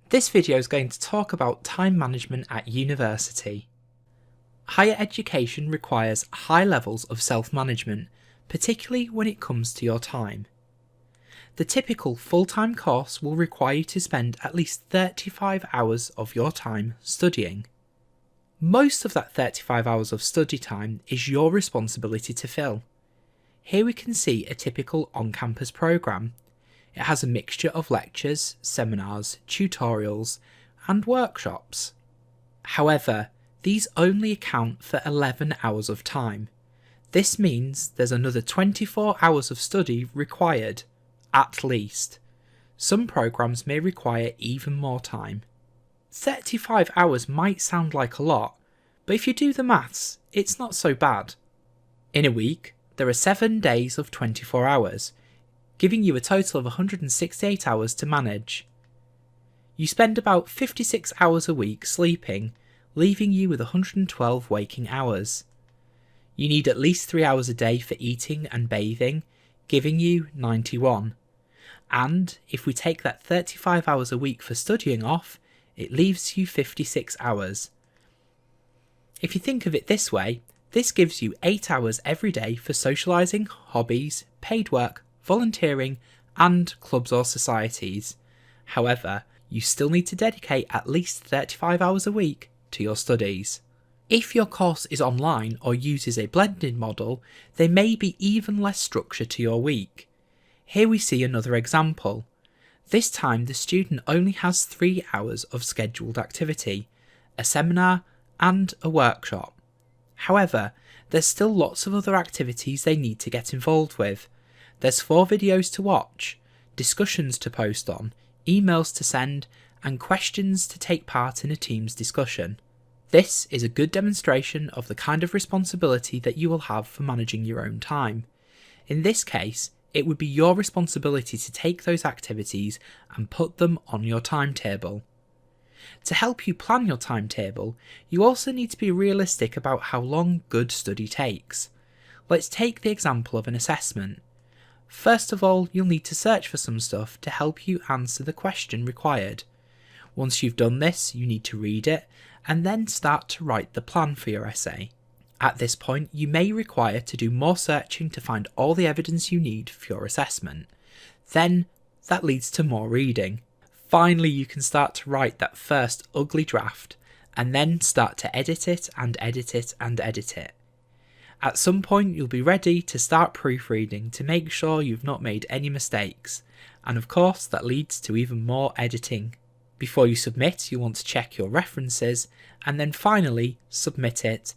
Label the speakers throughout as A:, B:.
A: This video is going to talk about time management at university. Higher education requires high levels of self-management, particularly when it comes to your time. The typical full-time course will require you to spend at least 35 hours of your time studying. Most of that 35 hours of study time is your responsibility to fill. Here we can see a typical on-campus programme. It has a mixture of lectures, seminars, tutorials, and workshops. However, these only account for 11 hours of time. This means there's another 24 hours of study required, at least. Some programmes may require even more time. 35 hours might sound like a lot, but if you do the maths, it's not so bad. In a week, there are 7 days of 24 hours, giving you a total of 168 hours to manage. You spend about 56 hours a week sleeping, leaving you with 112 waking hours. You need at least 3 hours a day for eating and bathing, giving you 91. And if we take that 35 hours a week for studying off, it leaves you 56 hours. If you think of it this way, this gives you 8 hours every day for socialising, hobbies, paid work, volunteering, and clubs or societies. However, you still need to dedicate at least 35 hours a week to your studies. If your course is online or uses a blended model, there may be even less structure to your week. Here we see another example. This time the student only has 3 hours of scheduled activity, a seminar and a workshop. However, there's still lots of other activities they need to get involved with. There's 4 videos to watch, discussions to post on, emails to send, and questions to take part in a team's discussion. This is a good demonstration of the kind of responsibility that you will have for managing your own time. In this case, it would be your responsibility to take those activities and put them on your timetable. To help you plan your timetable, you also need to be realistic about how long good study takes. Let's take the example of an assessment. First of all, you'll need to search for some stuff to help you answer the question required. Once you've done this, you need to read it, and then start to write the plan for your essay. At this point, you may require to do more searching to find all the evidence you need for your assessment. Then, that leads to more reading. Finally, you can start to write that first ugly draft, and then start to edit it and edit it and edit it. At some point, you'll be ready to start proofreading to make sure you've not made any mistakes, and of course that leads to even more editing. Before you submit, you want to check your references, and then finally submit it,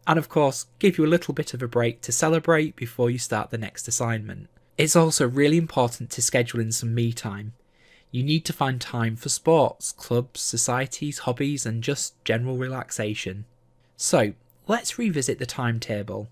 A: and of course give you a little bit of a break to celebrate before you start the next assignment. It's also really important to schedule in some me time. You need to find time for sports, clubs, societies, hobbies, and just general relaxation. So, let's revisit the timetable.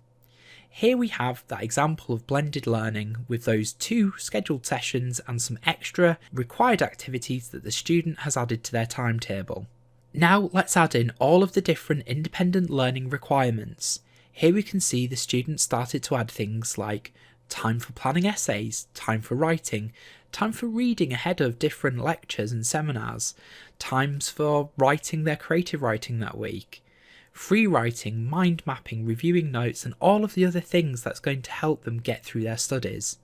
A: Here we have that example of blended learning with those 2 scheduled sessions and some extra required activities that the student has added to their timetable. Now let's add in all of the different independent learning requirements. Here we can see the student started to add things like time for planning essays, time for writing, time for reading ahead of different lectures and seminars, times for writing their creative writing that week, free writing, mind mapping, reviewing notes, and all of the other things that's going to help them get through their studies.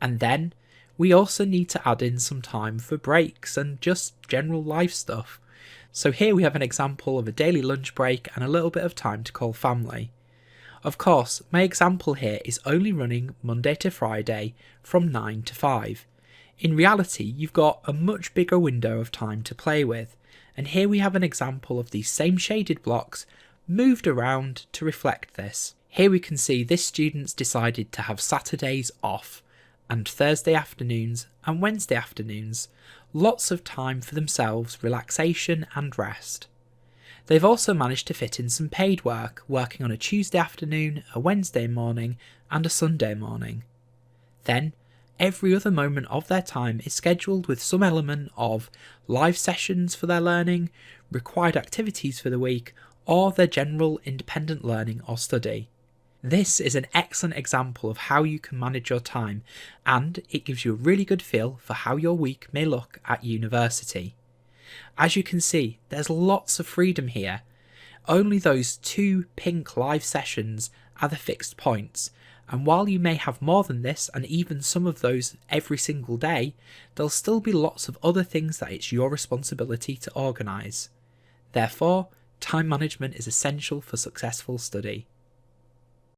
A: And then we also need to add in some time for breaks and just general life stuff. So here we have an example of a daily lunch break and a little bit of time to call family. Of course, my example here is only running Monday to Friday from 9 to 5. In reality, you've got a much bigger window of time to play with, and here we have an example of these same shaded blocks moved around to reflect this. Here we can see this student's decided to have Saturdays off, and Thursday afternoons and Wednesday afternoons, lots of time for themselves, relaxation and rest. They've also managed to fit in some paid work, working on a Tuesday afternoon, a Wednesday morning, and a Sunday morning. Then, every other moment of their time is scheduled with some element of live sessions for their learning, required activities for the week, or their general independent learning or study. This is an excellent example of how you can manage your time, and it gives you a really good feel for how your week may look at university. As you can see, there's lots of freedom here. Only those 2 pink live sessions are the fixed points, and while you may have more than this, and even some of those every single day, there'll still be lots of other things that it's your responsibility to organise. Therefore, time management is essential for successful study.